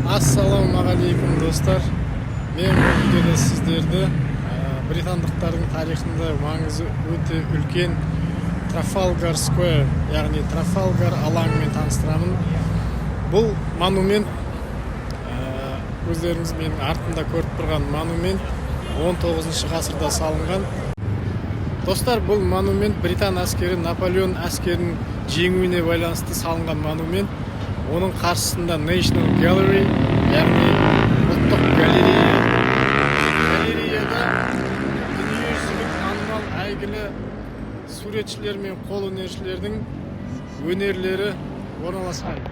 Ассалаумағалейкум достар. Мен бұл видеода сіздерді британдықтардың тарихында маңызы өте үлкен Трафалгар Square, яғни Трафалгар алаңымен таныстырамын. Бұл монумент, өздеріңіз менің артында көріп тұрған монумент 19 ғасырда салынған. Достар, бұл монумент Британ әскері Наполеон әскерінің жеңуіне байланысты салынған монумент. Оның қарсысында National Gallery, яғни Ұлттық галерея. Галереяда дүниежүзілік танымал әйгілі суретшілер мен қолөнершілердің өнерлері орналасқан.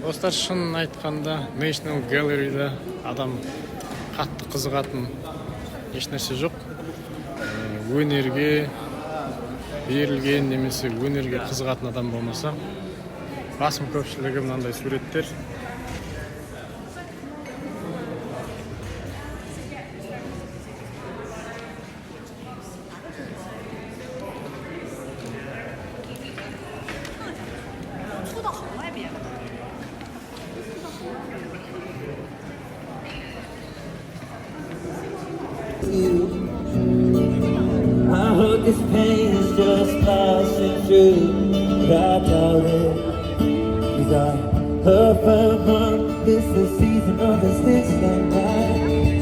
Достар, шынын айтқанда National Gallery'да адам қатты қызығатын ешнәрсе жоқ. Өнерге берілген немесе өнерге қызығатын адам болмаса, басым көпшілігі мынандай суреттер. I hope this pain is just passing through. But I doubt it, 'cause I heard from mom, this the season of the sticks like that.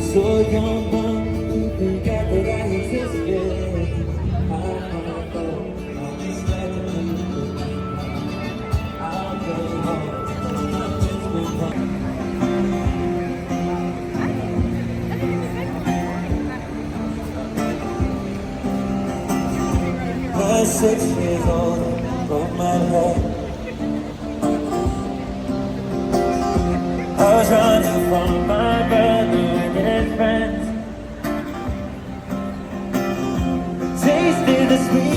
So your mom, you forgot that I existed. I'm just like a people. I'll go home. I'm 6 years old, broke my head. I was running from my brother and his friends. Tasted the sweet